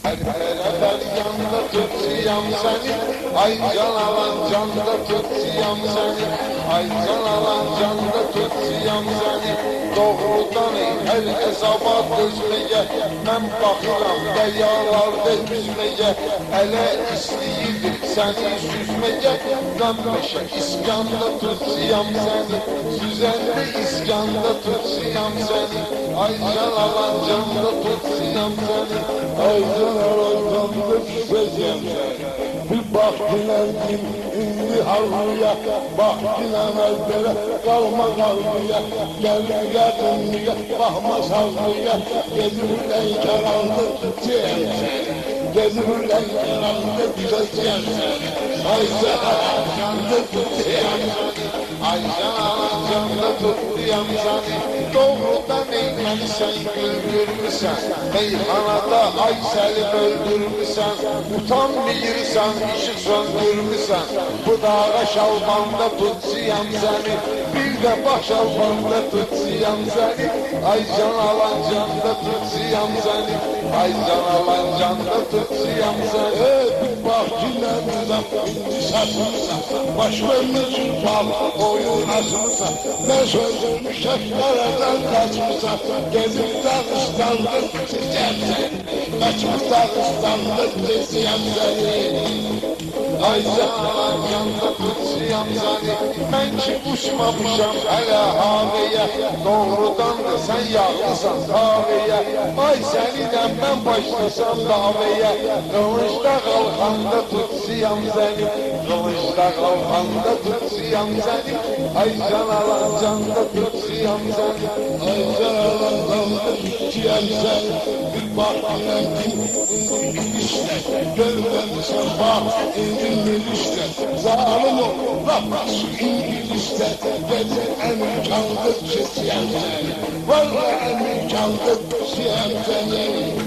Her yanda tutsiyam seni, ay can alan canda tutsiyam seni, ay can alan canda tutsiyam seni. Doğrudan her hesaba dözmeye, ben bakıram dəryalarda yüzmeye, ele istəyirdir seni süzmeye. Gambeşe iskanda tutsiyam seni, süzende iskanda tutsiyam seni, ay can alan canda tutsiyam seni, ay can alan canda tutsiyam seni. Bir bak dilendim indi havluya, bak dilemez böyle kalma kalmaya, geldiler dönmeye, bakma savluya, gezimden karanlık tutsiyam seni, gezimden karanlık tutsiyam seni, ay can alan canda tutsiyam seni, ay can alan canda tutsiyam seni. Doğrudan eğlensen güldürmüsən, meyhanada ay səlib öldürmüsən, utanmıyırsan işi söndürmüsən, bu dağa şalbanda tutsiyam səni, bir de baş şalbanda tutsiyam səni, ay can alan canda tutsiyam səni, ay can alan canda tutsiyam səni. Bir bak dinlenmezem, indi satmısan, baş vermesin bal, oyun asmısan, ne sözüm şeflerden kaçmısan, gezip Dağıstan'da tutsiyam seni, kaçıp Dağıstan'da tutsiyam seni. Ay can alan canda tutsiyam səni, mən ki uçmamışam hələ havaya, doğrudan da sən yağlısan kahveye, ay səninlə mən başlasam davaya, qılıncda qalxanda tutsiyam səni, qılıncda qalxanda tutsiyam səni, ay can alan canda tutsiyam səni, Ay can alan canda tutsiyam seni, bir bak dinlendim indi işte, görmemişsen bak indi işte, zalim ol, laf su İngiliz'de, gece emin kaldı tutsiyam seni, vallahi emin kaldı tutsiyam seni.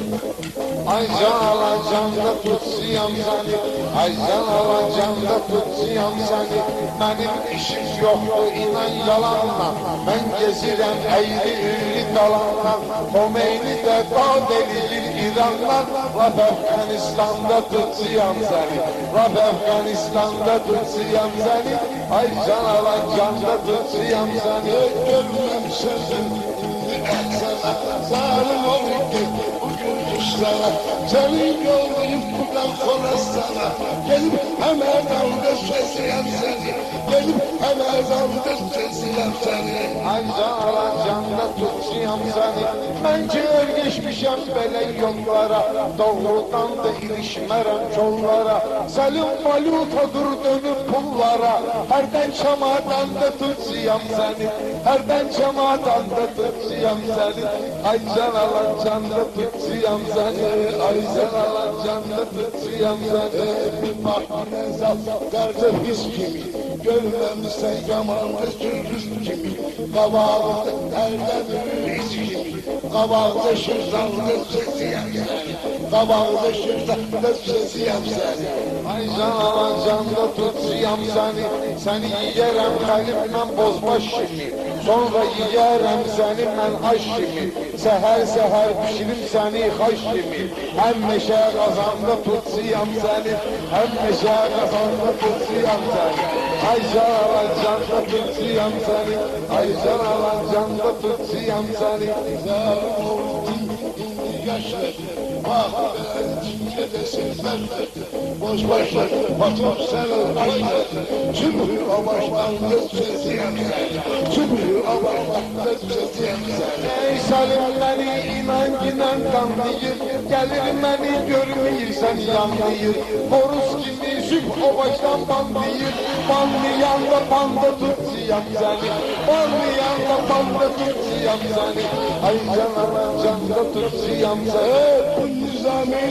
ay can alan canda tutsiyam səni, ay can alan canda tutsiyam səni. Mənim işim yoxdur inan yalanla, mən gezirəm əyri ürlü dalanla, Xomeyni də qad edilir İrandan, laf Əfqanistan'da tutsiyam səni, laf Əfqanistan'da tutsiyam səni, ay can alan canda tutsiyam səni. Görmem sözüm indi etsene, zalim olup git bugün kuşlara, senin yollayıp buradan Khorasan'a, gelip hemen aldı sesiyem seni, gelip hemen aldı sesiyem seni. Ay can alan canda tutsiyam səni, mən ki örgeçmişəm belə yollara, doğrudan da ilişmərəm kollara, səlim valutadır dönüp pullara, hərdən çamadan da tutsiyam səni, hərdən çamadan da tutsiyam səni, ay can alan canda tutsiyam səni, ay can alan canda tutsiyam səni. Bir bak yine zaferlerde his kimi, görmemişsen yamanlı sürüz kimi, kabağında nereden his kimi, kabağında şırdanlı sesiyem seni, kabağında şırdanlı sesiyem seni. Ay can alan canda tutsiyam səni, səni yiyərəm xəlimlə bozbaş kimi, sonra yiyərəm səni mən aş kimi, səhər pişirim səni xaş kimi, həm meşə qazanda tutsiyam səni, həm meşə qazanda tutsiyam səni, ay can alan canda tutsiyam səni, ay can alan canda tutsiyam səni. Zalim oldum indi yaşladım, bak ben cincedesin vermedim, boş başlar batıp seni aynadım, çünkü o başlandı sesiyem seni, çünkü o başlandı sesiyem seni. Ey Salim beni inan günen kanlayır, gelir beni görmeyirsen yanlayır, horus gibi süp o baştan bandıyır, banlayan da banda tutsiyam seni, banlayan da banda tutsiyam seni, ay can alan canda tutsiyam seni. Bu nizami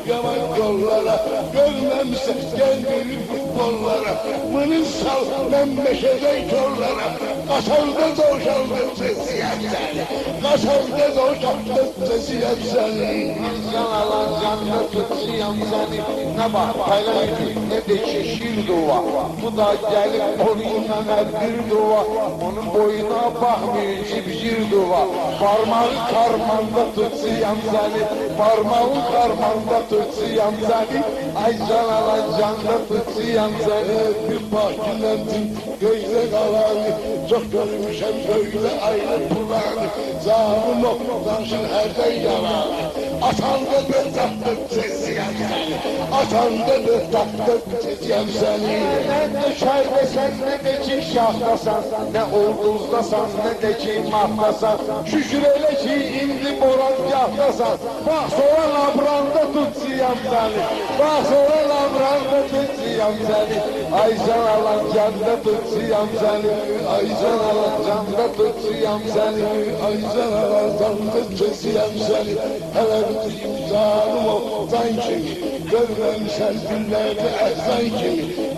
yaman yollara. Görmemse gel benim futbollara. Mırın sal memleşecek yollara. Kasalda doğuşaldım sesi seni. Kasalda doğuşaldım sesi seni. Can alan canla tutsiyam seni. Ne bak paylaştı ne de şişir duva. Bu da gelip boynuna bir duva. Onun boyuna bakmıyor cibcir duva. Parmağı karmanda tutsiyam seni. Parmağı karmanda tutsiyam seni. Ay can alan canla tutsiyam seni. Bir bahçelendim gözle kalanı. Çok görmüşem böyle ayrı kulağını. Zalim oktansın herden yalanı. Atan da bir tatlık sesi seni. Atan da bir tatlık sesi seni. Ne düşerdesen ne de ki şahtasan. Ne olduzdasan ne de ki mahtasan. Şükür elə ki indi morazgahdasan. Bak sonra labranda tutsiyam seni. Bak sonra labranda tutsiyam seni. Ay can alan canda tutsiyam seni. Ay can alan canda tutsiyam seni. Ay sana razanlık kesiyem seni. Hele bir imzanım olsan kimi. Görmem sen günlerde ezan kimi.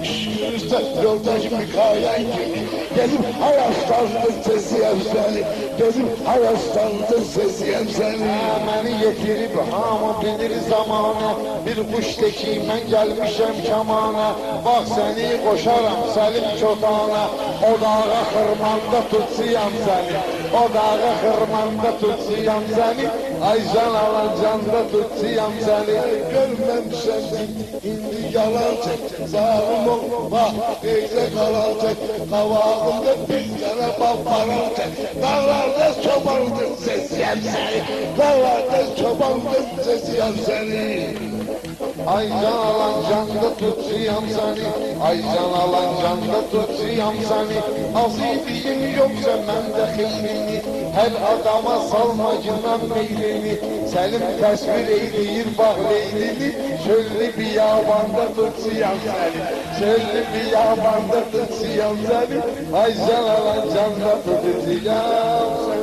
Yürürse yoldaş mikayen kimi. Gelip hayattanlık kesiyem seni. Gelip hayattanlık kesiyem seni. Məni yetirib hamı bilir zamanı. Bir kuş teki mən gəlmişəm kamana. Bax səni qoşaram Səlim çotana. O dağa xırmanda tutsiyam səni. O dağa xırmanda tutsiyam səni. Ay can alan canda tutsiyam səni. Görmem seni indi yalan çek. Zalim olma teyze kalan çek. Kavağımda bir tane babbaran çek. Dağlarda çobanlık sesiyem seni. Dağlarda çobanlık sesiyem seni. Ay can alan canda tutsiyam səni. Ay can alan canda tutsiyam səni. Aziziyim yoksa məndə xeylini. Hər adama salma günan meylini. Səlim təsvir eyleyir bax leylini. Çöllü biyabanda tutsiyam səni. Çöllü biyabanda tutsiyam səni. Ay can alan canda tutsiyam səni.